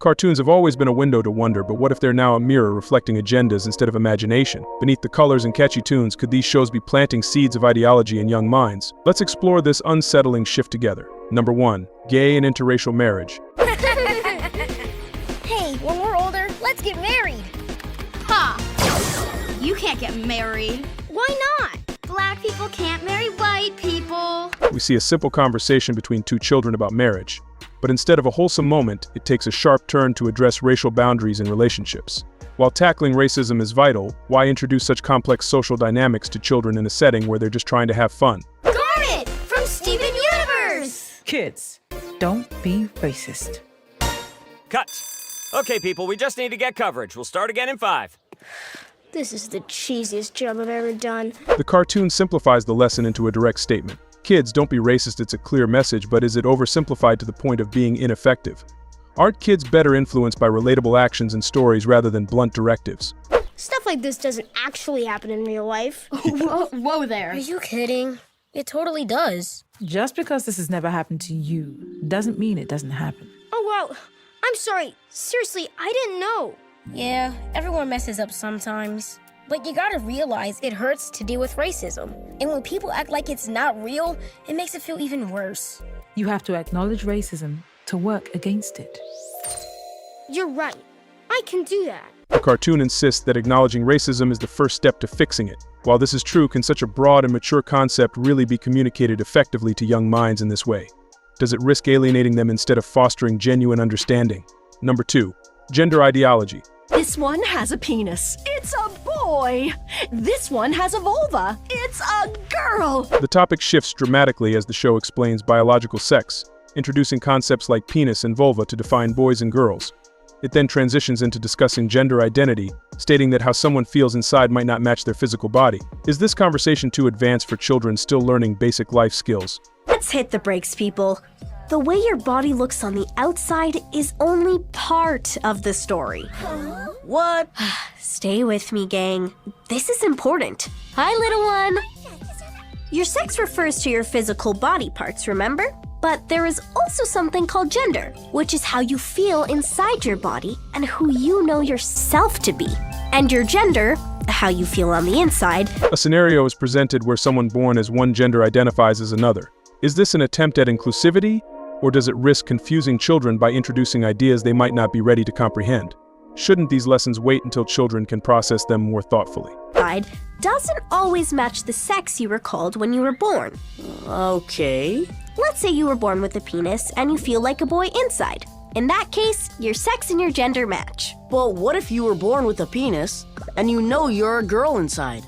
Cartoons have always been a window to wonder, but what if they're now a mirror reflecting agendas instead of imagination? Beneath the colors and catchy tunes, could these shows be planting seeds of ideology in young minds? Let's explore this unsettling shift together. Number 1. Gay and interracial marriage. Hey, when we're older, let's get married. Ha! You can't get married. Why not? Black people can't marry white people. We see a simple conversation between two children about marriage. But instead of a wholesome moment, it takes a sharp turn to address racial boundaries in relationships. While tackling racism is vital, why introduce such complex social dynamics to children in a setting where they're just trying to have fun? Got it! From Steven Universe! Kids, don't be racist. Cut. Okay, people, we just need to get coverage. We'll start again in 5. This is the cheesiest job I've ever done. The cartoon simplifies the lesson into a direct statement. Kids, don't be racist, it's a clear message, but is it oversimplified to the point of being ineffective? Aren't kids better influenced by relatable actions and stories rather than blunt directives? Stuff like this doesn't actually happen in real life. Whoa there. Are you kidding? It totally does. Just because this has never happened to you doesn't mean it doesn't happen. Oh, wow. I'm sorry. Seriously, I didn't know. Yeah, everyone messes up sometimes. But you gotta realize it hurts to deal with racism. And when people act like it's not real, it makes it feel even worse. You have to acknowledge racism to work against it. You're right. I can do that. The cartoon insists that acknowledging racism is the first step to fixing it. While this is true, can such a broad and mature concept really be communicated effectively to young minds in this way? Does it risk alienating them instead of fostering genuine understanding? Number 2. Gender ideology. This one has a penis. It's a boy. This one has a vulva. It's a girl. The topic shifts dramatically as the show explains biological sex, introducing concepts like penis and vulva to define boys and girls. It then transitions into discussing gender identity, stating that how someone feels inside might not match their physical body. Is this conversation too advanced for children still learning basic life skills? Let's hit the brakes, people. The way your body looks on the outside is only part of the story. What? Stay with me, gang. This is important. Hi, little one. Your sex refers to your physical body parts, remember? But there is also something called gender, which is how you feel inside your body and who you know yourself to be. And your gender, how you feel on the inside. A scenario is presented where someone born as one gender identifies as another. Is this an attempt at inclusivity? Or does it risk confusing children by introducing ideas they might not be ready to comprehend? Shouldn't these lessons wait until children can process them more thoughtfully? Doesn't always match the sex you were called when you were born. Okay. Let's say you were born with a penis and you feel like a boy inside. In that case, your sex and your gender match. Well, what if you were born with a penis and you know you're a girl inside,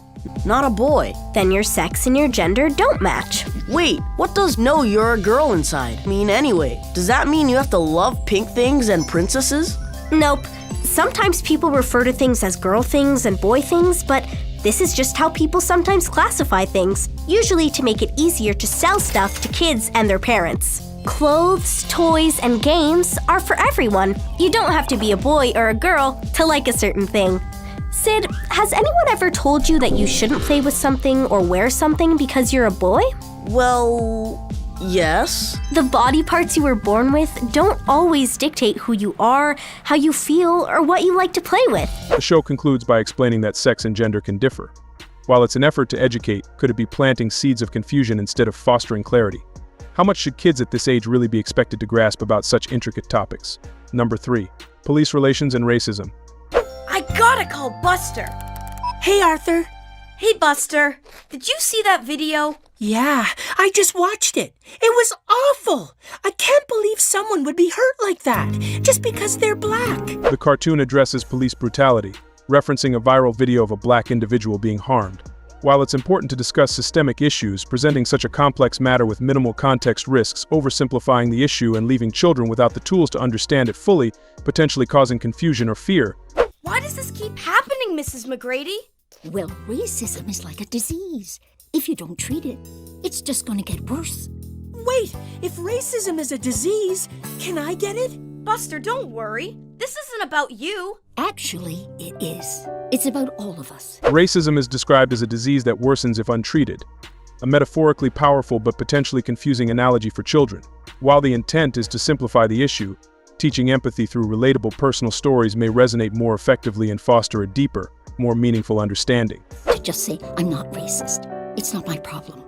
not a boy? Then your sex and your gender don't match. Wait, what does know you're a girl inside mean anyway? Does that mean you have to love pink things and princesses? Nope. Sometimes people refer to things as girl things and boy things, but this is just how people sometimes classify things, usually to make it easier to sell stuff to kids and their parents. Clothes, toys, and games are for everyone. You don't have to be a boy or a girl to like a certain thing. Sid, has anyone ever told you that you shouldn't play with something or wear something because you're a boy? Well, yes. The body parts you were born with don't always dictate who you are, how you feel, or what you like to play with. The show concludes by explaining that sex and gender can differ. While it's an effort to educate, could it be planting seeds of confusion instead of fostering clarity? How much should kids at this age really be expected to grasp about such intricate topics? Number 3. Police relations and racism. I gotta call Buster. Hey, Arthur. Hey, Buster. Did you see that video? Yeah, I just watched it. It was awful. I can't believe someone would be hurt like that, just because they're black. The cartoon addresses police brutality, referencing a viral video of a black individual being harmed. While it's important to discuss systemic issues, presenting such a complex matter with minimal context risks oversimplifying the issue and leaving children without the tools to understand it fully, potentially causing confusion or fear. Why does this keep happening, Mrs. McGrady? Well, racism is like a disease. If you don't treat it, it's just gonna get worse. Wait, if racism is a disease, can I get it? Buster, don't worry. This isn't about you. Actually, it is. It's about all of us. Racism is described as a disease that worsens if untreated, a metaphorically powerful but potentially confusing analogy for children. While the intent is to simplify the issue, Teaching empathy through relatable personal stories may resonate more effectively and foster a deeper, more meaningful understanding. To just say, I'm not racist. It's not my problem.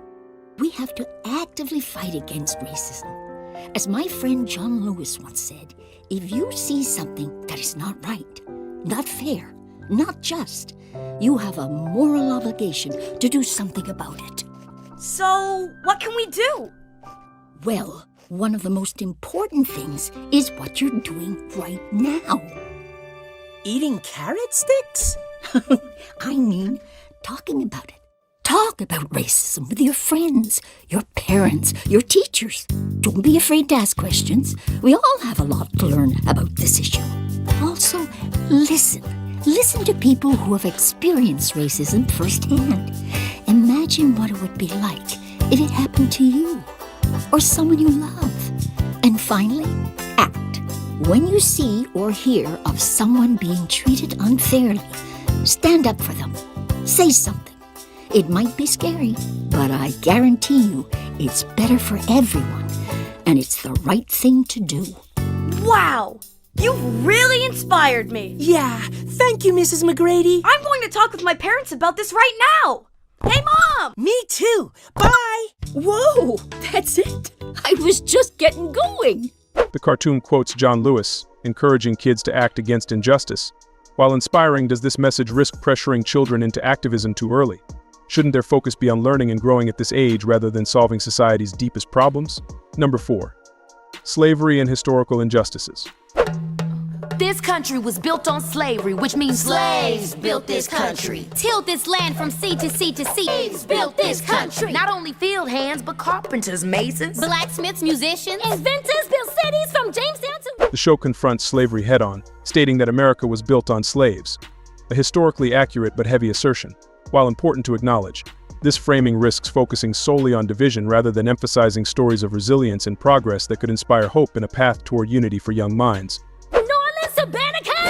We have to actively fight against racism. As my friend John Lewis once said, if you see something that is not right, not fair, not just, you have a moral obligation to do something about it. So, what can we do? Well, one of the most important things is what you're doing right now. Eating carrot sticks? I mean, talking about it. Talk about racism with your friends, your parents, your teachers. Don't be afraid to ask questions. We all have a lot to learn about this issue. Also, listen. Listen to people who have experienced racism firsthand. Imagine what it would be like if it happened to you or someone you love. And finally, act. When you see or hear of someone being treated unfairly, stand up for them. Say something. It might be scary, but I guarantee you it's better for everyone, and it's the right thing to do. Wow! You really inspired me. Yeah, thank you, Mrs. McGrady. I'm going to talk with my parents about this right now. Hey, Mom! Me too. Bye! Whoa, that's it. I was just getting going. The cartoon quotes John Lewis, encouraging kids to act against injustice. While inspiring, does this message risk pressuring children into activism too early? Shouldn't their focus be on learning and growing at this age rather than solving society's deepest problems? Number 4. Slavery and historical injustices. This country was built on slavery, which means slaves built this country. Tilled this land from sea to sea to sea. Slaves built this country. Not only field hands, but carpenters, masons, Blacksmiths, musicians, inventors built cities from Jamestown to... The show confronts slavery head-on, stating that America was built on slaves. A historically accurate but heavy assertion. While important to acknowledge, this framing risks focusing solely on division rather than emphasizing stories of resilience and progress that could inspire hope in a path toward unity for young minds.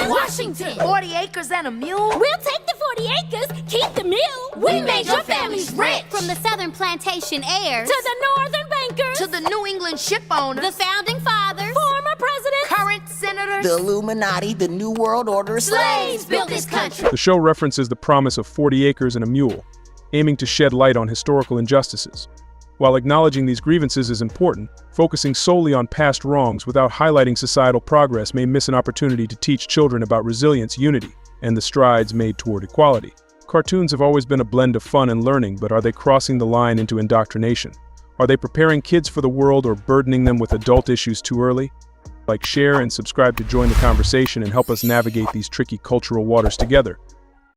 Washington, 40 acres and a mule. We'll take the 40 acres, keep the mule. We made your families rich. From the southern plantation heirs To the northern bankers. To the New England ship owners. the founding fathers, Former presidents. Current senators. The Illuminati, the New World Order. Slaves built this country. The show references the promise of 40 acres and a mule, aiming to shed light on historical injustices. While acknowledging these grievances is important, focusing solely on past wrongs without highlighting societal progress may miss an opportunity to teach children about resilience, unity, and the strides made toward equality. Cartoons have always been a blend of fun and learning, but are they crossing the line into indoctrination? Are they preparing kids for the world or burdening them with adult issues too early? Like, share, and subscribe to join the conversation and help us navigate these tricky cultural waters together.